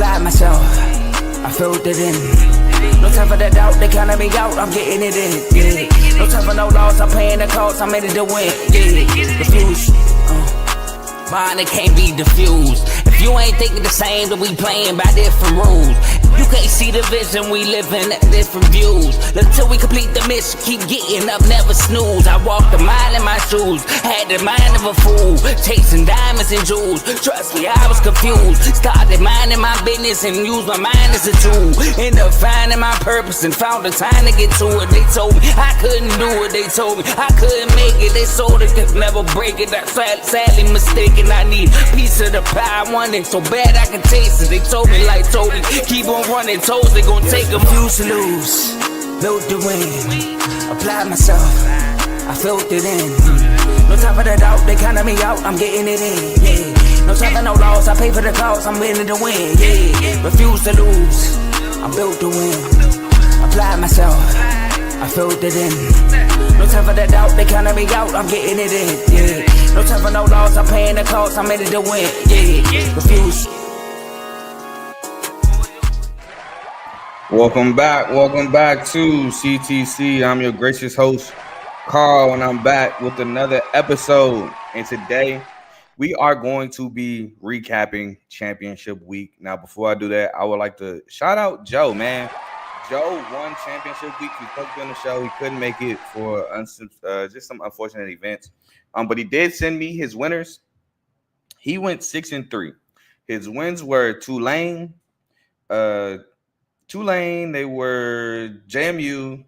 applied myself, I filled it in. No time for the doubt, they counted me out, I'm getting it in, yeah. No time for no loss, I'm paying the cost, I'm in it to win, yeah. Refuse, mine, it can't be diffused. If you ain't thinking the same, then we playing by different rules. You can't see the vision, we living at different views. Until we complete the mission, keep getting up, never snooze. I walked a mile in my shoes, had the mind of a fool, chasing diamonds and jewels. Trust me, I was confused. Started minding my business and used my mind as a tool. Ended up finding my purpose and found the time to get to it. They told me I couldn't do it, they told me I couldn't make it. They sold it, could never break it. That's sadly mistaken. I need a piece of the pie, I want it so bad I can taste it. They told me like Toby, keep on running toes, they gon' take a few to lose. Built the win, applied myself, I filled it in. No time for the doubt, they counted me out, I'm getting it in, yeah. No time for no loss, I pay for the cost, I'm winning to win, yeah. Refuse to lose, I built the win, applied myself, I filled it in. No time for the doubt, they counted me out, I'm getting it in, yeah. No time for no loss, I'm paying the cost, I'm in it to win, yeah. Refuse. Welcome back to CTC. I'm your gracious host, Carl, and I'm back with another episode. And today, we are going to be recapping championship week. Now, before I do that, I would like to shout out Joe, man. Joe won championship week. He was supposed to be on the show. He couldn't make it for just some unfortunate events. But he did send me his winners. He went 6-3. His wins were Tulane, they were JMU,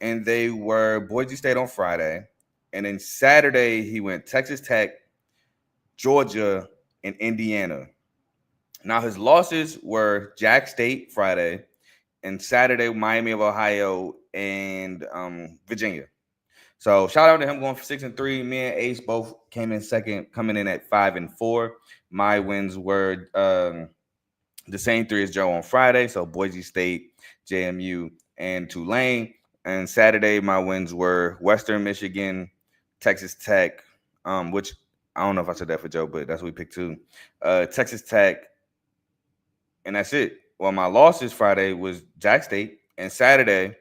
and they were Boise State on Friday. And then Saturday, he went Texas Tech, Georgia, and Indiana. Now, his losses were Jack State Friday, and Saturday, Miami of Ohio, and Virginia. So shout out to him going for 6-3. Me and Ace both came in second, coming in at 5-4. My wins were the same three as Joe on Friday. So Boise State, JMU, and Tulane. And Saturday, my wins were Western Michigan, Texas Tech, which I don't know if I said that for Joe, but that's what we picked too. Texas Tech, and that's it. Well, my losses Friday was Jack State, and Saturday,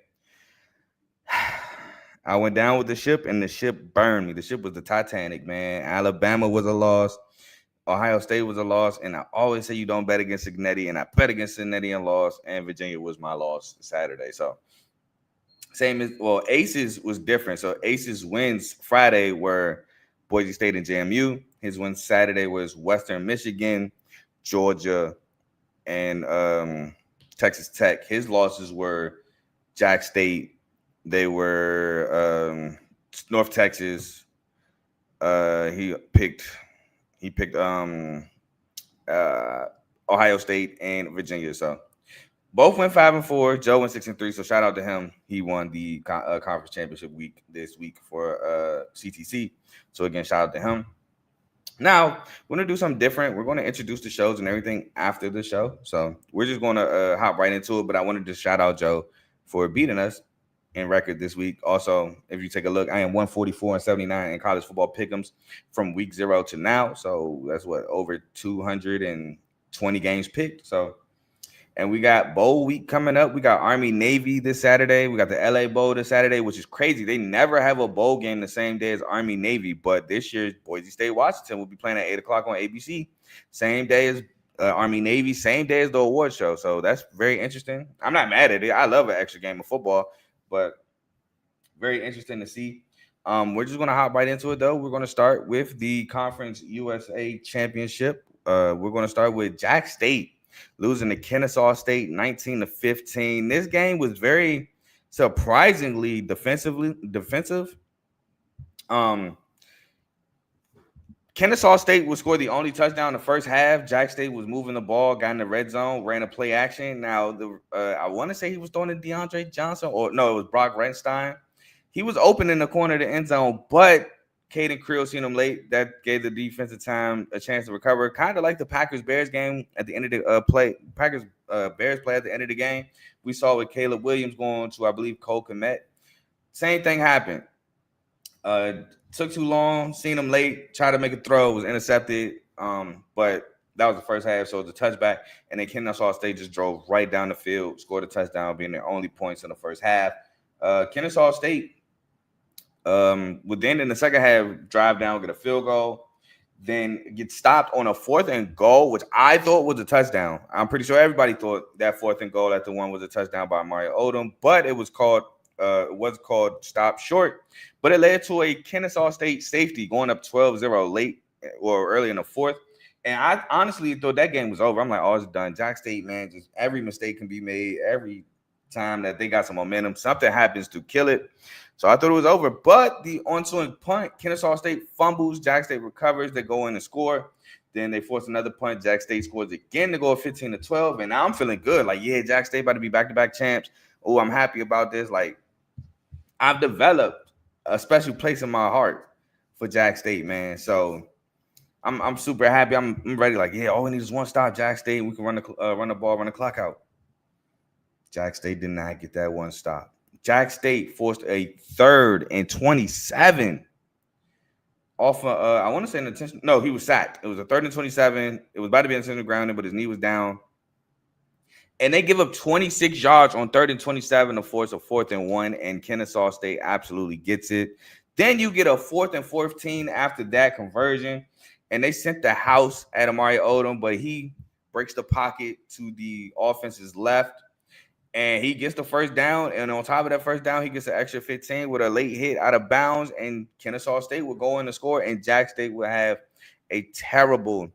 I went down with the ship, and the ship burned me. The ship was the Titanic, man. Alabama was a loss. Ohio State was a loss, and I always say you don't bet against Cincinnati, and I bet against Cincinnati and lost, and Virginia was my loss Saturday. So same as, well, Aces was different. So Aces wins Friday were Boise State and JMU. His wins Saturday was Western Michigan, Georgia, and Texas Tech. His losses were Jack State. They were North Texas. He picked Ohio State and Virginia. So both went 5-4. Joe went 6-3. So shout out to him. He won the conference championship week this week for CTC. So again, shout out to him. Now we're gonna do something different. We're going to introduce the shows and everything after the show. So we're just going to hop right into it. But I wanted to shout out Joe for beating us in record this week. Also, if you take a look, I am 144-79 in college football pick'ems from week 0 to now. So that's what, over 220 games picked. So, and we got bowl week coming up. We got Army Navy this Saturday. We got the LA Bowl this Saturday, which is crazy. They never have a bowl game the same day as Army Navy, but this year Boise State Washington will be playing at 8:00 on ABC, same day as Army Navy, same day as the award show. So that's very interesting. I'm not mad at it. I love an extra game of football, but very interesting to see. We're just going to hop right into it, though. We're going to start with the Conference USA Championship. We're going to start with Jack State losing to Kennesaw State 19-15. This game was very surprisingly defensive. Kennesaw State would score the only touchdown in the first half. Jack State was moving the ball, got in the red zone, ran a play action. Now, I want to say he was throwing to DeAndre Johnson, or no, it was Brock Renstein. He was open in the corner of the end zone, but Caden Creel seen him late. That gave the defensive time a chance to recover. Kind of like the Packers-Bears game at the end of the play. Packers-Bears play at the end of the game. We saw with Caleb Williams going to, I believe, Cole Kmet. Same thing happened. Took too long, seen him late, tried to make a throw, was intercepted. But That was the first half, so it was a touchback. And then Kennesaw State just drove right down the field, scored a touchdown, being their only points in the first half. Kennesaw State would then in the second half drive down, get a field goal, then get stopped on a 4th and goal, which I thought was a touchdown. I'm pretty sure everybody thought that 4th and goal at the one was a touchdown by Mario Odom, but it was called stop short. But it led to a Kennesaw State safety going up 12-0 late or early in the 4th. And I honestly thought that game was over. I'm like, oh, it's done. Jack State, man, just every mistake can be made. Every time that they got some momentum, something happens to kill it. So I thought it was over. But the ensuing punt, Kennesaw State fumbles. Jack State recovers. They go in and score. Then they force another punt. Jack State scores again to go 15-12. And now I'm feeling good. Like, yeah, Jack State about to be back-to-back champs. Oh, I'm happy about this. Like, I've developed a special place in my heart for Jack State, man. So I'm super happy. I'm ready. Like, yeah, all we need is one stop, Jack State. We can run the ball, run the clock out. Jack State did not get that one stop. Jack State forced a 3rd and 27 off of, I want to say an intention. No, he was sacked. It was a 3rd and 27. It was about to be intentional grounding, but his knee was down. And they give up 26 yards on 3rd and 27 to force a 4th and 1, and Kennesaw State absolutely gets it. Then you get a 4th and 14 after that conversion, and they sent the house at Amari Odom, but he breaks the pocket to the offense's left, and he gets the first down, and on top of that first down, he gets an extra 15 with a late hit out of bounds, and Kennesaw State will go in to score, and Jack State will have a terrible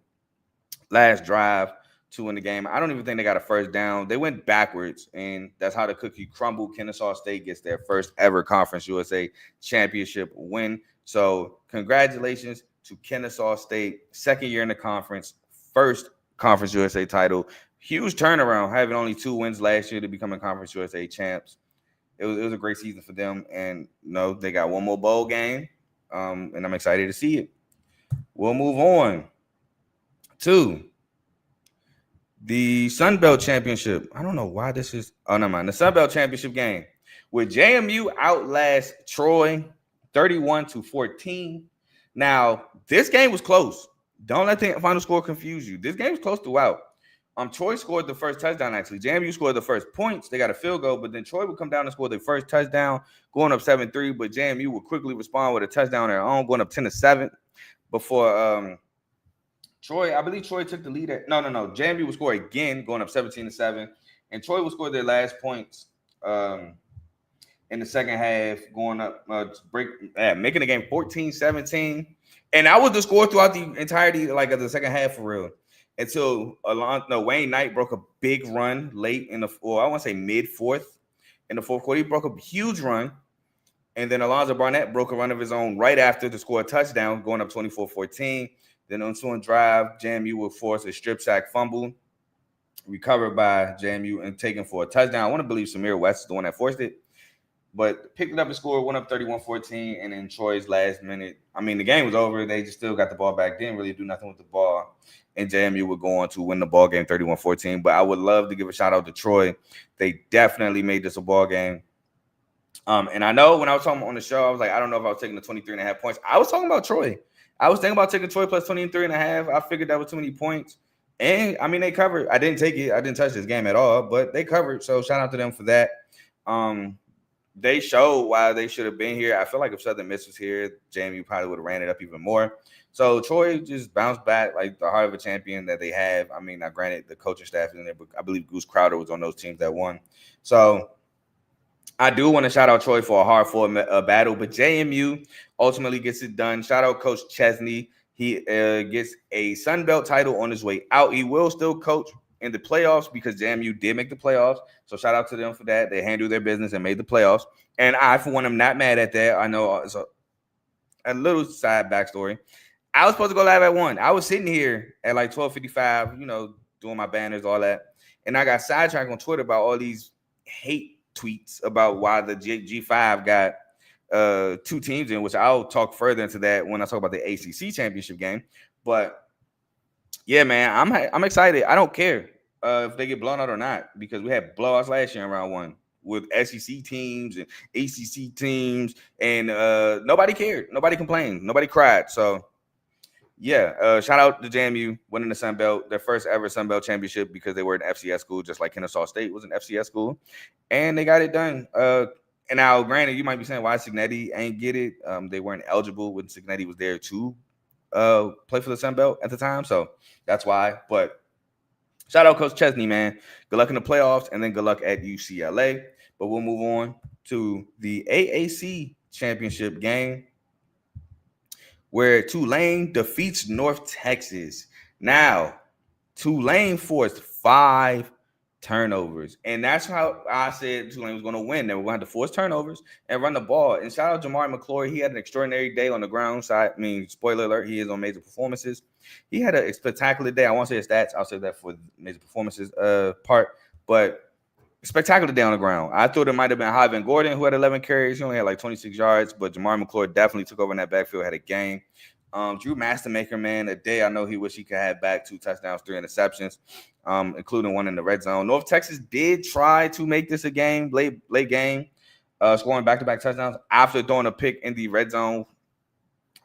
last drive to win the game. I don't even think they got a first down. They went backwards, and that's how the cookie crumbled. Kennesaw State gets their first ever Conference USA Championship win. So congratulations to Kennesaw State, 2nd year in the conference, first Conference USA title. Huge turnaround, having only 2 wins last year to becoming Conference USA champs. It was a great season for them, and they got one more bowl game, and I'm excited to see it. We'll move on to the Sun Belt Championship. I don't know why this is. Oh, never mind. The Sun Belt Championship game, where JMU outlasts Troy 31-14. Now, this game was close. Don't let the final score confuse you. This game was close throughout. Troy scored the first touchdown, actually. JMU scored the first points. They got a field goal, but then Troy would come down and score their first touchdown, going up 7-3, but JMU would quickly respond with a touchdown on their own, going up 10-7 before Troy, I believe Troy took the lead at JMU would score again, going up 17-7, and Troy would score their last points in the second half, going up making the game 14-17. And that was the score throughout the entirety of the second half for real. Until Wayne Knight broke a big run late in the, or I want to say mid-4th in the 4th quarter. He broke a huge run. And then Alonzo Barnett broke a run of his own right after to score a touchdown, going up 24-14. Then on ensuing drive, JMU will force a strip sack fumble, recovered by JMU and taken for a touchdown. I want to believe Samir West is the one that forced it, but picked it up and scored, went up 31-14, and then Troy's last minute. I mean, the game was over. They just still got the ball back. Didn't really do nothing with the ball, and JMU would go on to win the ball game 31-14. But I would love to give a shout out to Troy. They definitely made this a ball game. And I know when I was talking on the show, I was like, I don't know if I was taking the 23.5 points. I was talking about Troy. I was thinking about taking Troy plus 23.5. I figured that was too many points. And, I mean, they covered. I didn't take it. I didn't touch this game at all, but they covered. So, shout out to them for that. They showed why they should have been here. I feel like if Southern Miss was here, JMU probably would have ran it up even more. So, Troy just bounced back like the heart of a champion that they have. I mean, now granted, the coaching staff is in there, but I believe Goose Crowder was on those teams that won. So, I do want to shout out Troy for a hard-fought battle, but JMU ultimately gets it done. Shout out Coach Chesney. He gets a Sun Belt title on his way out. He will still coach in the playoffs because JMU did make the playoffs. So shout out to them for that. They handled their business and made the playoffs. And I, for one, am not mad at that. I know it's a little side backstory. I was supposed to go live at 1. I was sitting here at like 12:55, doing my banners, all that. And I got sidetracked on Twitter about all these hate tweets about why the G5 got 2 teams in, which I'll talk further into that when I talk about the ACC Championship game. But yeah, man, I'm excited. I don't care if they get blown out or not, because we had blowouts last year in round 1 with SEC teams and ACC teams, and nobody cared, nobody complained, nobody cried. So shout out to JMU winning the Sun Belt, their first ever Sun Belt championship because they were an FCS school, just like Kennesaw State was an FCS school, and they got it done. And now, granted, you might be saying why Signetti ain't get it. They weren't eligible when Signetti was there to play for the Sun Belt at the time, so that's why. But shout out Coach Chesney, man. Good luck in the playoffs, and then good luck at UCLA. But we'll move on to the AAC Championship game, where Tulane defeats North Texas. Now, Tulane forced 5 turnovers, and that's how I said Tulane was going to win. They were going to have to force turnovers and run the ball. And shout out Jamari McClory. He had an extraordinary day on the ground side. I mean, spoiler alert, he is on major performances. He had a spectacular day. I won't say his stats. I'll say that for the major performances part. But spectacular day on the ground. I thought it might have been Hyven Gordon who had 11 carries. He only had like 26 yards, but Jamar McClure definitely took over in that backfield, had a game. Drew Mastermaker, man, a day I know he wish he could have back 2 touchdowns, 3 interceptions, including one in the red zone. North Texas did try to make this a game, late game, scoring back-to-back touchdowns after throwing a pick in the red zone.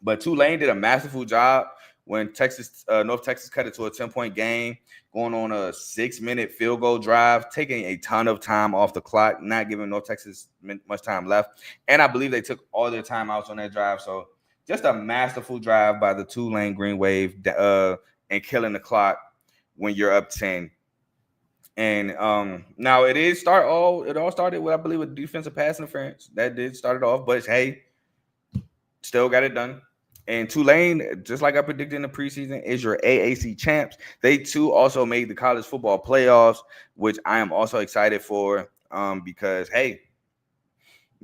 But Tulane did a masterful job when North Texas cut it to a 10-point game, going on a 6-minute field goal drive, taking a ton of time off the clock, not giving North Texas much time left. And I believe they took all their timeouts on that drive. So just a masterful drive by the Tulane Green Wave and killing the clock when you're up 10. And now it all started with, I believe, with defensive pass interference. That did start it off, but hey, still got it done. And Tulane, just like I predicted in the preseason, is your AAC champs. They too also made the college football playoffs, which I am also excited for because, hey,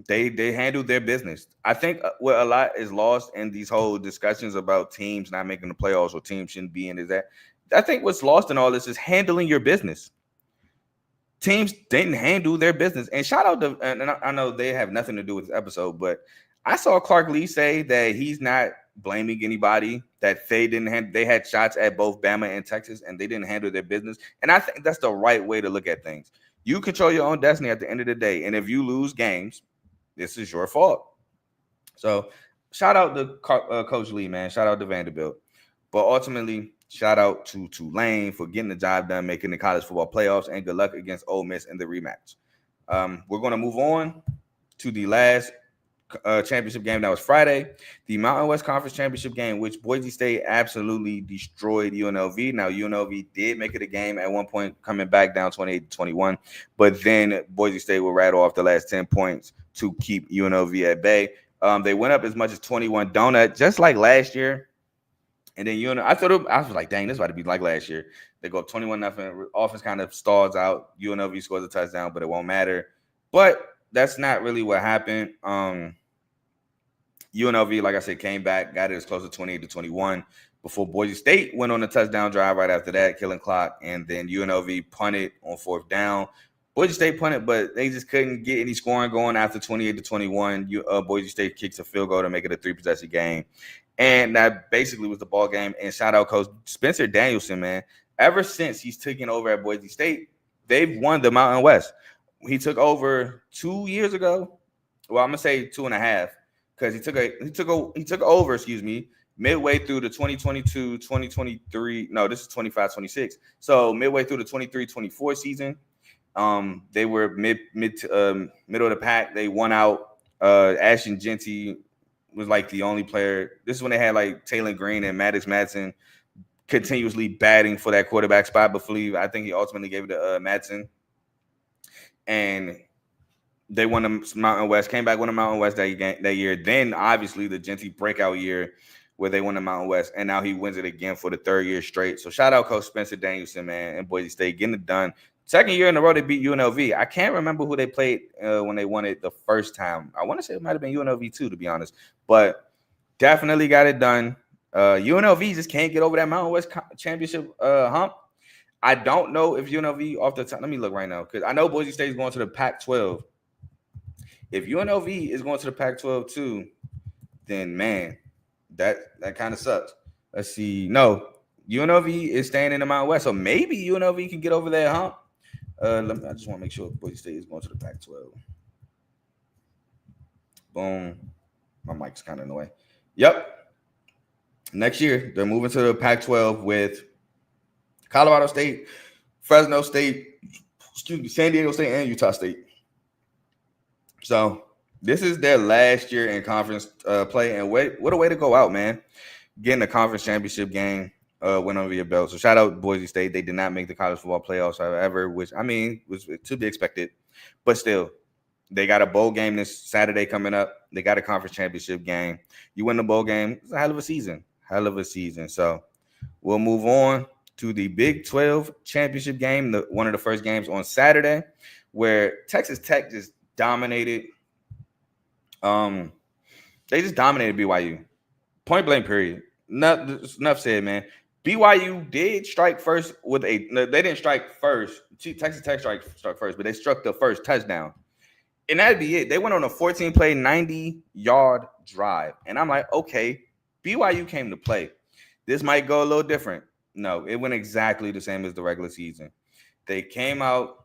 they handled their business. I think what a lot is lost in these whole discussions about teams not making the playoffs or teams shouldn't be in is that I think what's lost in all this is handling your business. Teams didn't handle their business. And shout out to, and I know they have nothing to do with this episode, but I saw Clark Lee say that he's not blaming anybody, that they had shots at both Bama and Texas and they didn't handle their business. And I think that's the right way to look at things. You control your own destiny at the end of the day. And if you lose games, this is your fault. So shout out to Coach Lee, man. Shout out to Vanderbilt. But ultimately, shout out to Tulane for getting the job done, making the college football playoffs, and good luck against Ole Miss in the rematch. We're going to move on to the last championship game. That was Friday, the Mountain West Conference Championship game, which Boise State absolutely destroyed UNLV. Now, UNLV did make it a game at one point, coming back down 28-21, but then Boise State will rattle off the last 10 points to keep UNLV at bay. They went up as much as 21 donut, just like last year. And then I was like, dang, this is about to be like last year. They go up 21-0. Offense kind of stalls out. UNLV scores a touchdown, but it won't matter. But that's not really what happened. UNLV, like I said, came back, got it as close to 28-21 before Boise State went on a touchdown drive right after that, killing clock, and then UNLV punted on 4th down. Boise State punted, but they just couldn't get any scoring going after 28-21. Boise State kicks a field goal to make it a 3-possession game. And that basically was the ball game. And shout out Coach Spencer Danielson, man. Ever since he's taken over at Boise State, they've won the Mountain West. He took over 2 years ago. Well, I'm gonna say 2.5 because he took over, midway through the 2022-2023. No, this is 25-26. So midway through the 23-24 season, they were middle of the pack. They won out. Ashton Genty was like the only player. This is when they had like Taylor Green and Maddox Madsen continuously batting for that quarterback spot. But I think he ultimately gave it to Madsen. And they won the Mountain West, came back, won the Mountain West that year. Then, obviously, the Genty breakout year where they won the Mountain West. And now he wins it again for the 3rd year straight. So, shout out Coach Spencer Danielson, man, and Boise State getting it done. 2nd year in a row, they beat UNLV. I can't remember who they played when they won it the first time. I want to say it might have been UNLV too, to be honest. But definitely got it done. UNLV just can't get over that Mountain West championship hump. I don't know if UNLV off the top. Let me look right now because I know Boise State is going to the Pac-12. If UNLV is going to the Pac-12 too, then man, that kind of sucks. Let's see. No, UNLV is staying in the Mountain West, so maybe UNLV can get over that hump. I just want to make sure Boise State is going to the Pac-12. Boom. My mic's kind of in the way. Yep. Next year, they're moving to the Pac-12 with Colorado State, Fresno State, San Diego State, and Utah State. So this is their last year in conference play, and what a way to go out, man. Getting a conference championship game went over your belt. So shout out Boise State. They did not make the college football playoffs, however, which, I mean, was to be expected. But still, they got a bowl game this Saturday coming up. They got a conference championship game. You win the bowl game, it's a hell of a season. Hell of a season. So we'll move on to the Big 12 championship game, one of the first games on Saturday, where Texas Tech just dominated. They just dominated BYU. Point blank, period. Enough said, man. BYU did strike first with they didn't strike first. Texas Tech struck first, but they struck the first touchdown. And that'd be it. They went on a 14-play, 90-yard drive. And I'm like, okay, BYU came to play. This might go a little different. No, it went exactly the same as the regular season. They came out,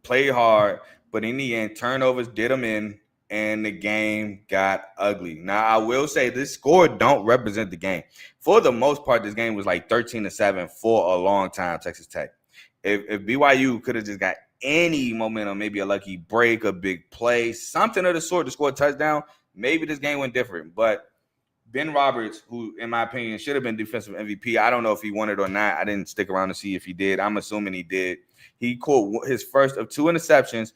played hard, but in the end, turnovers did them in, and the game got ugly. Now, I will say this score don't represent the game. For the most part, this game was like 13-7 for a long time, Texas Tech. If BYU could have just got any momentum, maybe a lucky break, a big play, something of the sort to score a touchdown, maybe this game went different. But Ben Roberts, who, in my opinion, should have been defensive MVP, I don't know if he won it or not. I didn't stick around to see if he did. I'm assuming he did. He caught his first of 2 interceptions,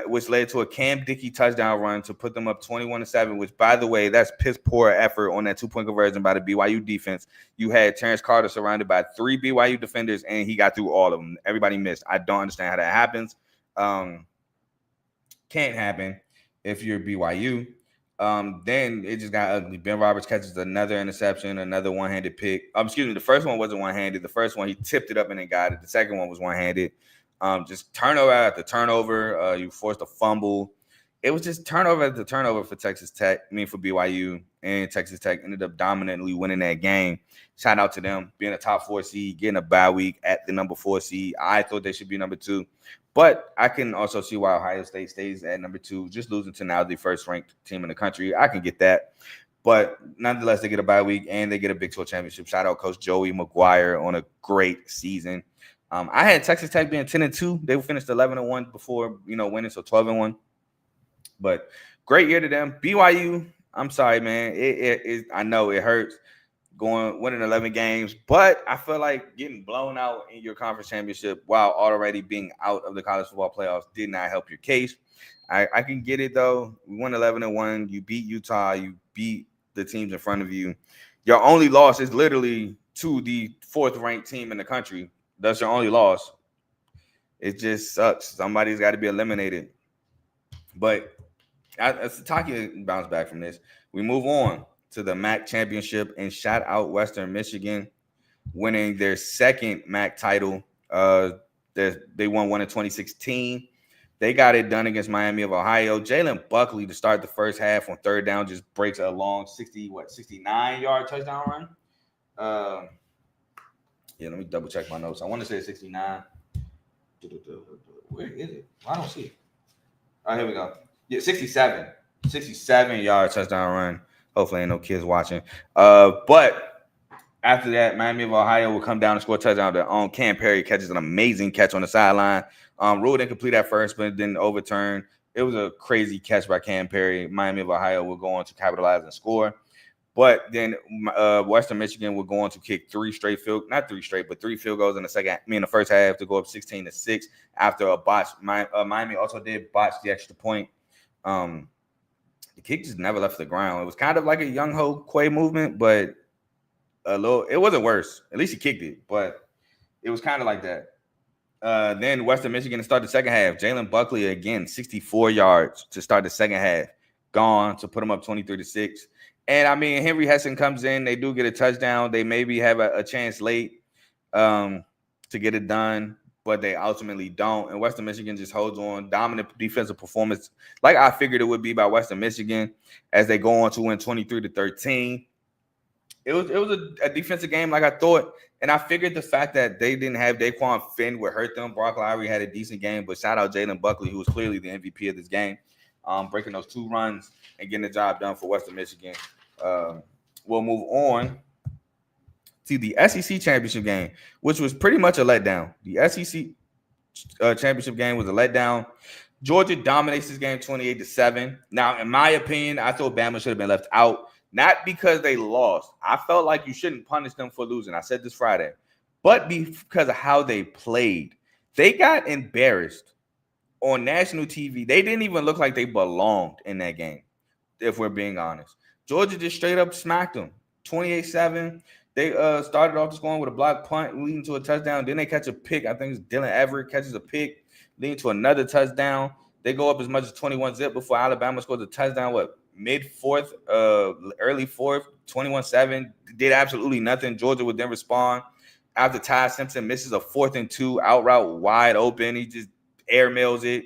which led to a Cam Dickey touchdown run to put them up 21-7, which, by the way, that's piss poor effort on that 2-point conversion by the BYU defense. You had Terrence Carter surrounded by 3 BYU defenders, and he got through all of them. Everybody missed. I don't understand how that happens. Can't happen if you're BYU. Then it just got ugly. Ben Roberts catches another interception, another one-handed pick. The first one wasn't one-handed. The first one, he tipped it up and then got it. The second one was one-handed. Just turnover after turnover. You forced a fumble. It was just turnover after turnover for Texas Tech. For BYU, and Texas Tech ended up dominantly winning that game. Shout out to them being a top 4 seed, getting a bye week at the number 4 seed. I thought they should be number 2, but I can also see why Ohio State stays at number 2, just losing to now the first-ranked team in the country. I can get that, but nonetheless, they get a bye week and they get a Big 12 championship. Shout out Coach Joey McGuire on a great season. I had Texas Tech being 10-2. They finished 11-1 before, winning, so 12-1. But great year to them. BYU, I'm sorry, man. I know it hurts winning 11 games, but I feel like getting blown out in your conference championship while already being out of the college football playoffs did not help your case. I can get it, though. We won 11-1. You beat Utah. You beat the teams in front of you. Your only loss is literally to the 4th-ranked team in the country. That's your only loss. It just sucks. Somebody's got to be eliminated. But Taki bounced back from this. We move on to the MAC championship, and shout out Western Michigan winning their second MAC title. They won one in 2016. They got it done against Miami of Ohio. Jalen Buckley to start the first half on 3rd down just breaks a long 69-yard touchdown run. Yeah, let me double check my notes. I want to say 69. Where is it? I don't see it. All right, here we go. Yeah, 67. 67-yard touchdown run. Hopefully ain't no kids watching. But after that, Miami of Ohio will come down and score a touchdown. Their own Cam Perry catches an amazing catch on the sideline. Ruled incomplete at first, but then overturned. It was a crazy catch by Cam Perry. Miami of Ohio will go on to capitalize and score. But then Western Michigan will go on to kick 3 field goals in the first half to go up 16-6 after a botch. Miami also did botch the extra point. The kick just never left the ground. It was kind of like a Young Ho Quay movement, but it wasn't worse. At least he kicked it, but it was kind of like that. Then Western Michigan to start the second half. Jalen Buckley again, 64 yards to start the second half. Gone to put them up 23-6. And, Henry Hessen comes in. They do get a touchdown. They maybe have a chance late to get it done, but they ultimately don't. And Western Michigan just holds on. Dominant defensive performance, like I figured it would be by Western Michigan, as they go on to win 23-13. It was a defensive game like I thought. And I figured the fact that they didn't have Daquan Finn would hurt them. Brock Lowry had a decent game, but shout out Jalen Buckley, who was clearly the MVP of this game, breaking those 2 runs and getting the job done for Western Michigan. We'll move on to the SEC Championship game, which was pretty much a letdown. The SEC Championship game was a letdown. Georgia dominates this game 28-7. Now, in my opinion, I thought Bama should have been left out, not because they lost. I felt like you shouldn't punish them for losing. I said this Friday, but because of how they played. They got embarrassed on national TV. They didn't even look like they belonged in that game, if we're being honest. Georgia just straight up smacked them 28-7. They started off the scoring with a block punt leading to a touchdown. Then they catch a pick. I think it's Dylan Everett catches a pick leading to another touchdown. They go up as much as 21-zip before Alabama scores a touchdown, mid-fourth, early fourth, 21-7. Did absolutely nothing. Georgia would then respond after Ty Simpson misses a 4th and 2 out route wide open. He just airmails it.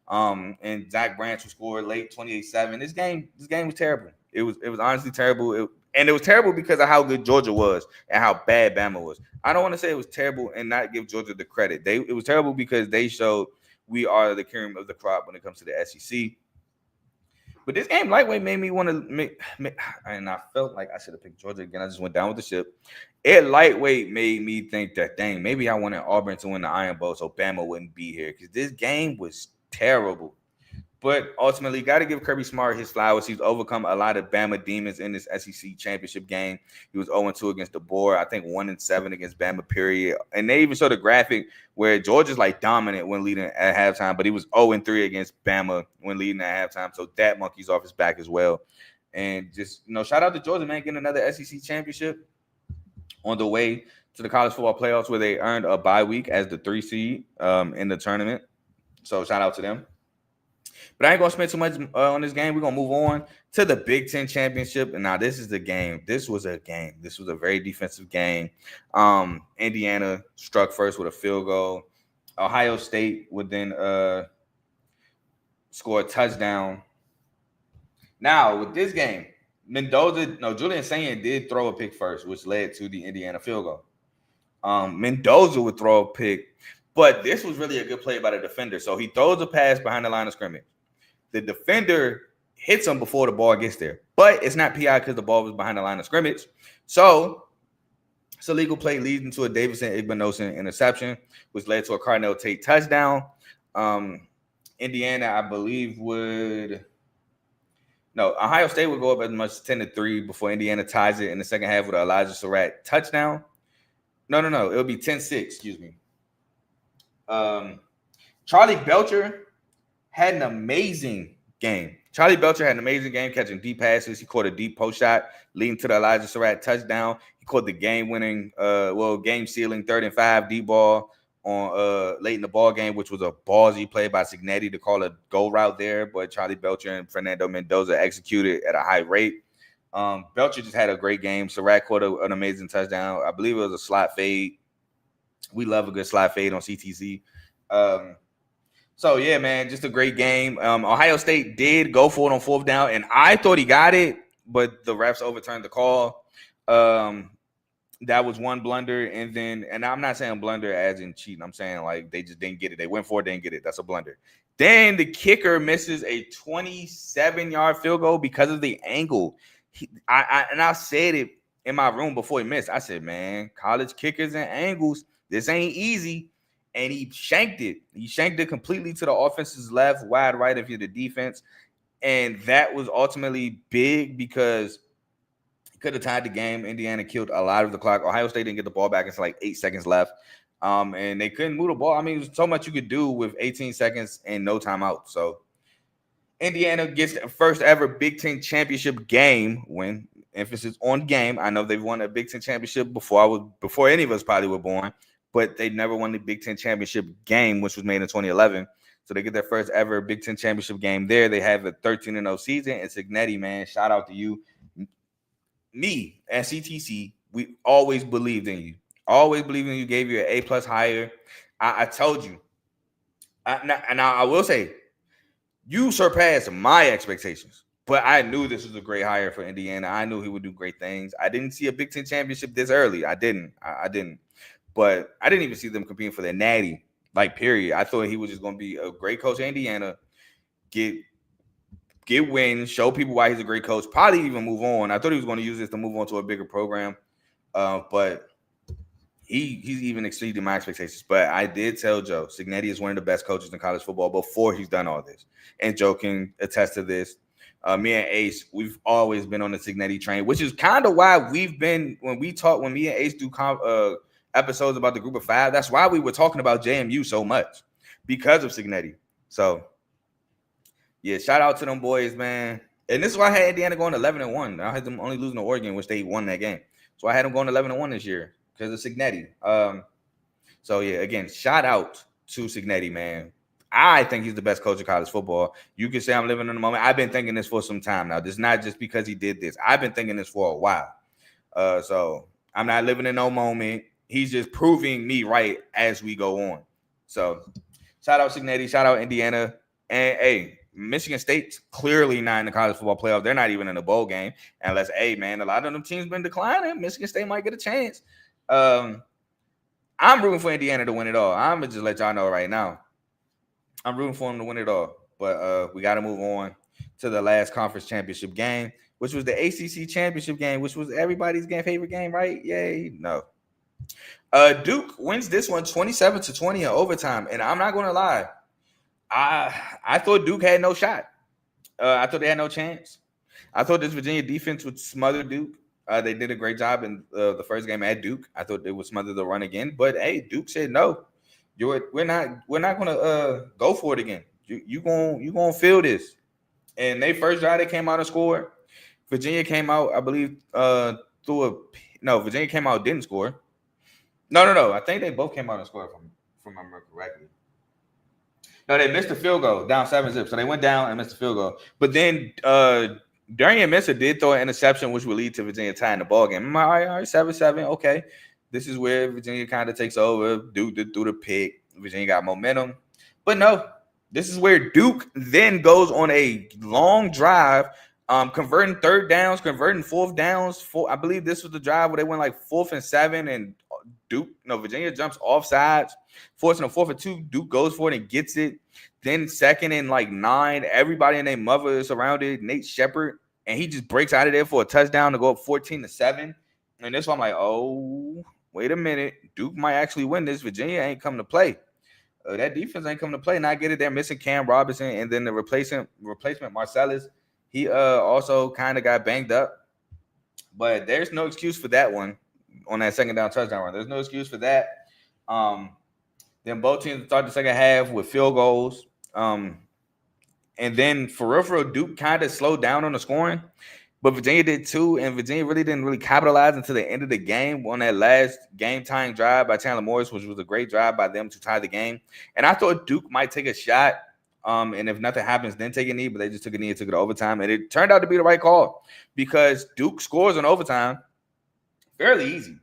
And Zach Branch will score late 28-7. This game was terrible. It was honestly terrible. And it was terrible because of how good Georgia was and how bad Bama was. I don't want to say it was terrible and not give Georgia the credit. It was terrible because they showed we are the cream of the crop when it comes to the SEC. But this game, lightweight, made me want to and I felt like I should have picked Georgia again. I just went down with the ship. Lightweight made me think that, dang, maybe I wanted Auburn to win the Iron Bowl so Bama wouldn't be here because this game was terrible. But ultimately, got to give Kirby Smart his flowers. He's overcome a lot of Bama demons in this SEC championship game. He was 0-2 against the board. I think 1-7 against Bama, period. And they even showed a graphic where Georgia's like dominant when leading at halftime, but he was 0-3 against Bama when leading at halftime. So that monkey's off his back as well. And just, shout out to Georgia, man, getting another SEC championship on the way to the college football playoffs where they earned a bye week as the 3 seed in the tournament. So shout out to them. But I ain't going to spend too much on this game. We're going to move on to the Big Ten Championship. And now this is the game. This was a game. This was a very defensive game. Indiana struck first with a field goal. Ohio State would then score a touchdown. Now, with this game, Julian Sayin did throw a pick first, which led to the Indiana field goal. Mendoza would throw a pick. But this was really a good play by the defender. So he throws a pass behind the line of scrimmage. The defender hits him before the ball gets there. But it's not PI because the ball was behind the line of scrimmage. So it's a legal play leading to a Davidson Igbinosun interception, which led to a Carnell Tate touchdown. Indiana, I believe, Ohio State would go up as much as 10-3 before Indiana ties it in the second half with an Elijah Surratt touchdown. No. It would be 10-6, excuse me. Charlie Belcher had an amazing game. Catching deep passes. He caught a deep post shot leading to the Elijah Surratt touchdown. He caught the game-winning, game-sealing 3rd and 5 deep ball on late in the ball game, which was a ballsy play by Cignetti to call a go route there. But Charlie Belcher and Fernando Mendoza executed at a high rate. Belcher just had a great game. Surratt caught an amazing touchdown. I believe it was a slot fade. We love a good slide fade on CTC. So, yeah, man, just a great game. Ohio State did go for it on 4th down, and I thought he got it, but the refs overturned the call. That was one blunder, and I'm not saying blunder as in cheating. I'm saying, like, they just didn't get it. They went for it, didn't get it. That's a blunder. Then the kicker misses a 27-yard field goal because of the angle. I said it in my room before he missed. I said, man, college kickers and angles, this ain't easy. And he shanked it. He shanked it completely to the offense's left, wide right of the defense. And that was ultimately big because he could have tied the game. Indiana killed a lot of the clock. Ohio State didn't get the ball back until like 8 seconds left. And they couldn't move the ball. I mean, there's so much you could do with 18 seconds and no timeout. So Indiana gets the first ever Big Ten championship game win. Emphasis on game. I know they've won a Big Ten championship before any of us probably were born, but they never won the Big Ten championship game, which was made in 2011. So they get their first ever Big Ten championship game there. They have a 13-0 season. And Cignetti, man, shout out to you. Me at CTC, we always believed in you. Always believed in you. Gave you an A+ hire. I told you. I will say, you surpassed my expectations. But I knew this was a great hire for Indiana. I knew he would do great things. I didn't see a Big Ten championship this early. I didn't. But I didn't even see them competing for their natty, period. I thought he was just going to be a great coach at Indiana, get get wins, show people why he's a great coach, probably even move on. I thought he was going to use this to move on to a bigger program, but he's even exceeded my expectations. But I did tell Joe, Cignetti is one of the best coaches in college football before he's done all this. And Joe can attest to this. Me and Ace, we've always been on the Cignetti train, which is kind of why we've been, when me and Ace do episodes about the group of five, that's why we were talking about JMU so much, because of Cignetti. So, yeah, shout out to them boys, man. And this is why I had Indiana going 11-1. I had them only losing to Oregon, which they won that game. So I had them going 11-1 this year because of Cignetti. So, yeah, again, shout out to Cignetti, man. I think he's the best coach of college football. You can say I'm living in the moment. I've been thinking this for some time now. This is not just because he did this. I've been thinking this for a while. So I'm not living in no moment. He's just proving me right as we go on. So shout out Cignetti. Shout out Indiana. And, hey, Michigan State's clearly not in the college football playoff. They're not even in the bowl game. Unless, hey, man, a lot of them teams been declining. Michigan State might get a chance. I'm rooting for Indiana to win it all. I'm going to just let y'all know right now. I'm rooting for them to win it all. But we got to move on to the last conference championship game, which was the ACC Championship game, which was everybody's favorite game, right? Yay. No. Duke wins this one 27-20 in overtime. And I'm not going to lie. I thought Duke had no shot. I thought they had no chance. I thought this Virginia defense would smother Duke. They did a great job in the first game at Duke. I thought they would smother the run again. But, hey, Duke said no. We're not gonna go for it again. You gonna feel this. And they first drive, they came out and scored. Virginia came out, I believe, Virginia came out, didn't score. No. I think they both came out and scored from remember correctly. No, they missed the field goal, down 7-0. So they went down and missed the field goal. But then Darian Mincer did throw an interception, which would lead to Virginia tying the ball game. I'm like, all right, 7-7, okay. This is where Virginia kind of takes over. Duke threw the pick. Virginia got momentum. But no, this is where Duke then goes on a long drive, converting third downs, converting fourth downs. I believe this was the drive where they went like 4th and 7, and Virginia jumps off sides, forcing a 4th and 2. Duke goes for it and gets it. Then 2nd and like 9, everybody and their mother is surrounded. Nate Shepard, and he just breaks out of there for a touchdown to go up 14-7. And this one I'm like, oh, wait a minute. Duke might actually win this. Virginia ain't come to play. That defense ain't come to play. And I get it. They're missing Cam Robinson. And then the replacement Marcellus, he also kind of got banged up. But there's no excuse for that one on that second down touchdown run. There's no excuse for that. Then both teams start the second half with field goals. And then for real, Duke kind of slowed down on the scoring. But Virginia did too, and Virginia really didn't capitalize until the end of the game on that last game-tying drive by Chandler Morris, which was a great drive by them to tie the game. And I thought Duke might take a shot, and if nothing happens, then take a knee, but they just took a knee and took it to overtime. And it turned out to be the right call because Duke scores on overtime fairly easy.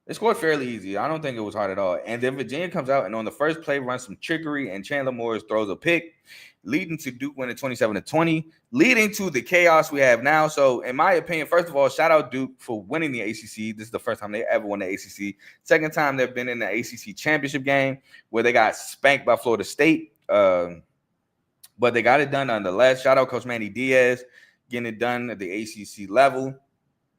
They scored fairly easy. I don't think it was hard at all. And then Virginia comes out and on the first play runs some trickery, and Chandler Morris throws a pick, leading to Duke winning 27-20, leading to the chaos we have now. So, in my opinion, first of all, shout out Duke for winning the ACC. This is the first time they ever won the ACC. Second time they've been in the ACC Championship game where they got spanked by Florida State. But they got it done nonetheless. Shout out Coach Manny Diaz getting it done at the ACC level.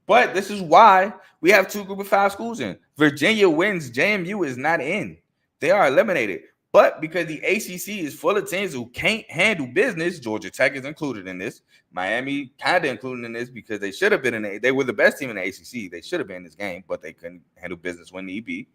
But this is why we have 2 Group of 5 schools in. Virginia wins. JMU is not in. They are eliminated. But because the ACC is full of teams who can't handle business, Georgia Tech is included in this. Miami kind of included in this because they should have been in they were the best team in the ACC. They should have been in this game, but they couldn't handle business when need be.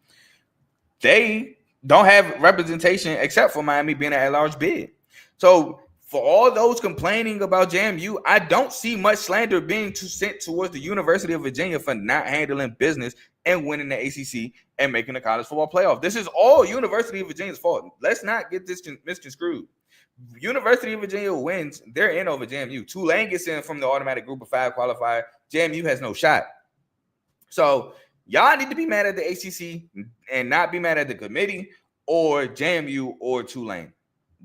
They don't have representation except for Miami being an at-large bid. So for all those complaining about JMU, I don't see much slander being sent towards the University of Virginia for not handling business and winning the ACC and making the college football playoff. This is all University of Virginia's fault. Let's not get this misconstrued. University of Virginia wins. They're in over JMU. Tulane gets in from the automatic Group of 5 qualifier. JMU has no shot. So y'all need to be mad at the ACC and not be mad at the committee or JMU or Tulane.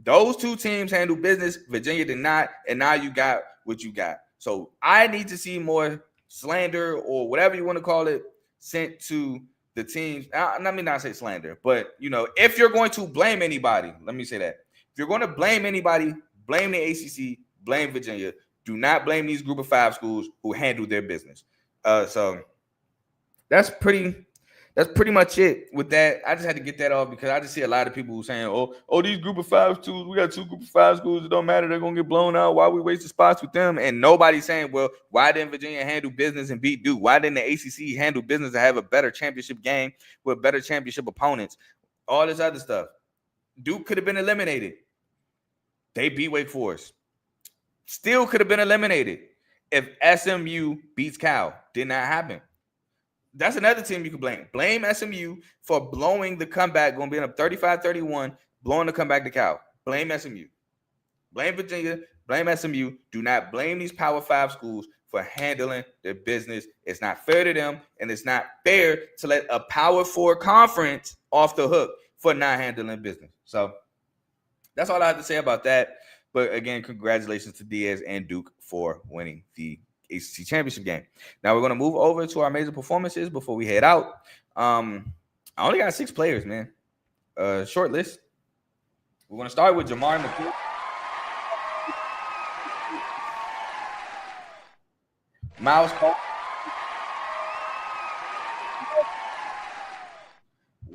Those 2 teams handle business. Virginia did not, and now you got what you got. So I need to see more slander or whatever you want to call it sent to the teams. Let me not say slander, but if you're going to blame anybody, let me say that. If you're going to blame anybody, blame the ACC, blame Virginia. Do not blame these group of 5 schools who handle their business. So that's pretty much it with that. I just had to get that off because I just see a lot of people saying, oh, these group of 5 schools, we got 2 group of 5 schools. It don't matter. They're going to get blown out. Why we waste the spots with them? And nobody's saying, well, why didn't Virginia handle business and beat Duke? Why didn't the ACC handle business and have a better championship game with better championship opponents? All this other stuff. Duke could have been eliminated. They beat Wake Forest. Still could have been eliminated if SMU beats Cal. Did not happen. That's another team you can blame. Blame SMU for blowing the comeback, going to be up 35-31, blowing the comeback to Cal. Blame SMU. Blame Virginia. Blame SMU. Do not blame these Power 5 schools for handling their business. It's not fair to them, and it's not fair to let a Power 4 conference off the hook for not handling business. So that's all I have to say about that. But again, congratulations to Diaz and Duke for winning the ACC Championship game. Now we're going to move over to our major performances before we head out. I only got 6 players, man. Short list. We're going to start with Jamar McCool. Miles Cole.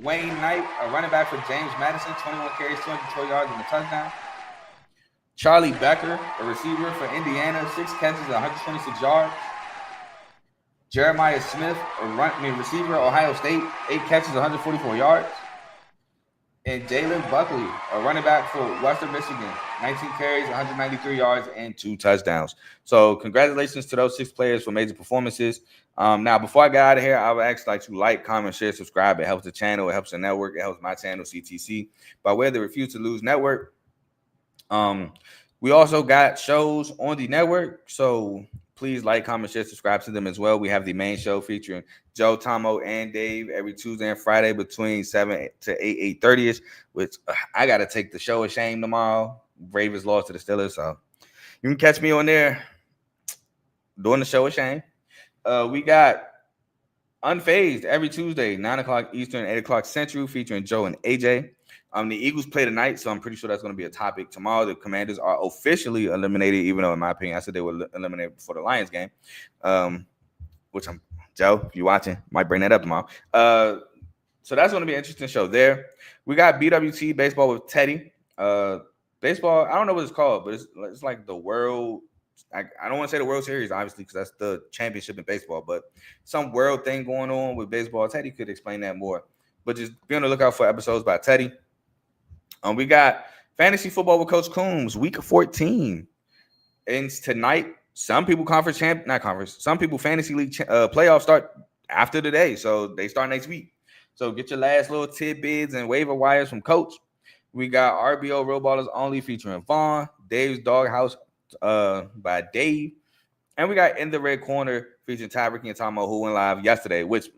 Wayne Knight, a running back for James Madison, 21 carries, 212 yards and a touchdown. Charlie Becker, a receiver for Indiana, 6 catches, 126 yards. Jeremiah Smith, a receiver, Ohio State, 8 catches, 144 yards. And Jalen Buckley, a running back for Western Michigan, 19 carries, 193 yards, and 2 touchdowns. So congratulations to those 6 players for major performances. Now, before I get out of here, I would actually like to like, comment, share, subscribe. It helps the channel. It helps the network. It helps my channel, CTC. By way of the Refuse to Lose Network. We also got shows on the network, so please like, comment, share, subscribe to them as well. We have the main show featuring Joe, Tomo, and Dave every Tuesday and Friday between 7 to 8:30ish, which I got to take the show of shame tomorrow. Ravens lost to the Steelers, so you can catch me on there doing the show of shame. We got Unfazed every Tuesday, 9 o'clock Eastern, 8 o'clock Central, featuring Joe and AJ. The Eagles play tonight, so I'm pretty sure that's going to be a topic tomorrow. The Commanders are officially eliminated, even though, in my opinion, I said they were eliminated before the Lions game. Which Joe, if you're watching, might bring that up tomorrow. So that's going to be an interesting show there. We got BWT baseball with Teddy. Baseball, I don't know what it's called, but it's like the world. I don't want to say the World Series, obviously, because that's the championship in baseball, but some world thing going on with baseball. Teddy could explain that more. But just be on the lookout for episodes by Teddy. We got fantasy football with Coach Coombs, week 14. Ends tonight. Some people some people fantasy league playoffs start after today, so they start next week. So get your last little tidbits and waiver wires from Coach. We got RBO Road Ballers Only featuring Vaughn, Dave's Doghouse by Dave, and we got In the Red Corner featuring Ty, Ricky, and Tomo, who went live yesterday. Which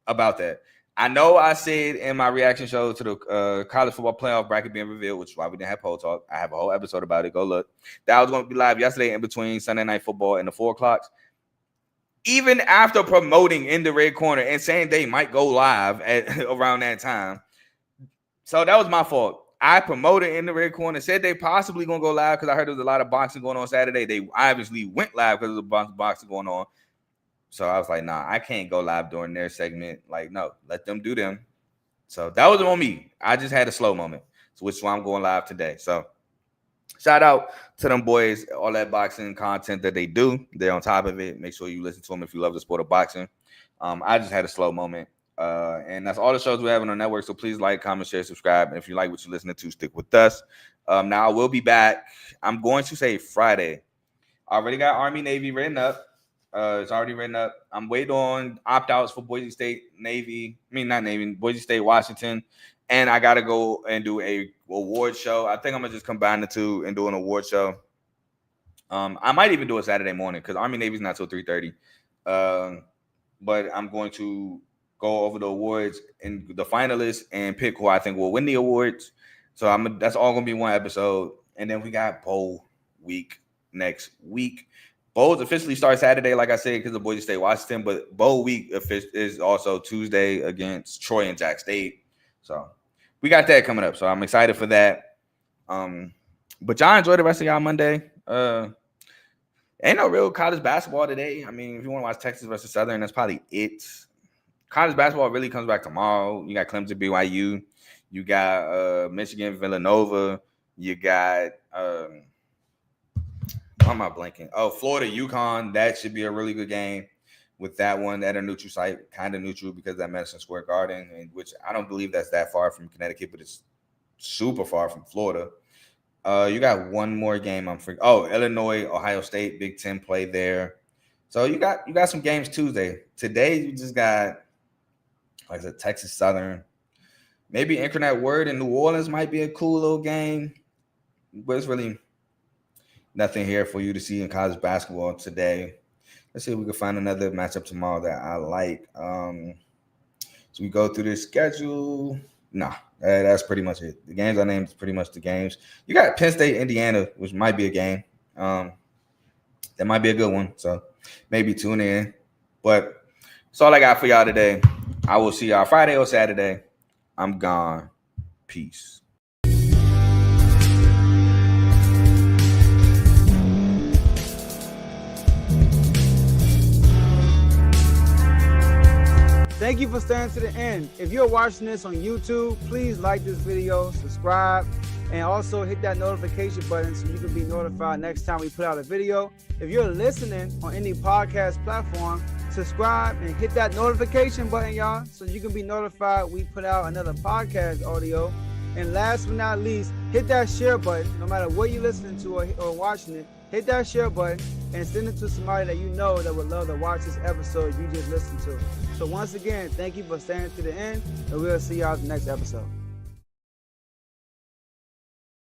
about that, I know I said in my reaction show to the college football playoff bracket being revealed, which is why we didn't have poll talk. I have a whole episode about it. Go look. That was going to be live yesterday in between Sunday Night Football and the 4 o'clocks. Even after promoting In the Red Corner and saying they might go live at around that time. So that was my fault. I promoted In the Red Corner, said they possibly going to go live because I heard there was a lot of boxing going on Saturday. They obviously went live because there was a boxing going on. So I was like, nah, I can't go live during their segment. Like, no, let them do them. So that was on me. I just had a slow moment, so which is why I'm going live today. So shout out to them boys, all that boxing content that they do. They're on top of it. Make sure you listen to them if you love the sport of boxing. I just had a slow moment. And that's all the shows we have on our network. So please like, comment, share, subscribe. And if you like what you're listening to, stick with us. Now I will be back. I'm going to say Friday. I already got Army Navy written up. It's already written up. I'm waiting on opt-outs for Boise State, Boise State, Washington. And I got to go and do a award show. I think I'm going to just combine the two and do an award show. I might even do it Saturday morning because Army Navy's not till 3:30. But I'm going to go over the awards and the finalists and pick who I think will win the awards. So that's all going to be one episode. And then we got bowl week next week. Bowls officially start Saturday, like I said, because of Boise State, Washington. But bowl week is also Tuesday against Troy and Jack State. So we got that coming up. So I'm excited for that. But y'all enjoy the rest of y'all Monday. Ain't no real college basketball today. I mean, if you want to watch Texas versus Southern, that's probably it. College basketball really comes back tomorrow. You got Clemson, BYU. You got Michigan, Villanova. You got why am I blanking? Oh, Florida, UConn. That should be a really good game. With that one at a neutral site, kind of neutral because that Madison Square Garden, and which I don't believe that's that far from Connecticut, but it's super far from Florida. You got one more game. Illinois, Ohio State, Big Ten play there. So you got some games Tuesday. Today you just got, like I said, Texas Southern. Maybe Incarnate Word in New Orleans might be a cool little game, but it's really nothing here for you to see in college basketball today. Let's see if we can find another matchup tomorrow that I like. So we go through the schedule. Nah, that's pretty much it. The games I named is pretty much the games. You got Penn State, Indiana, which might be a game. That might be a good one. So maybe tune in. But that's all I got for y'all today. I will see y'all Friday or Saturday. I'm gone. Peace. Thank you for staying to the end. If you're watching this on YouTube, please like this video, subscribe, and also hit that notification button so you can be notified next time we put out a video. If you're listening on any podcast platform, subscribe and hit that notification button, y'all, so you can be notified we put out another podcast audio. And last but not least, hit that share button. No matter what you're listening to or watching it, hit that share button and send it to somebody that you know that would love to watch this episode you just listened to. So once again, thank you for staying to the end, and we'll see y'all in the next episode.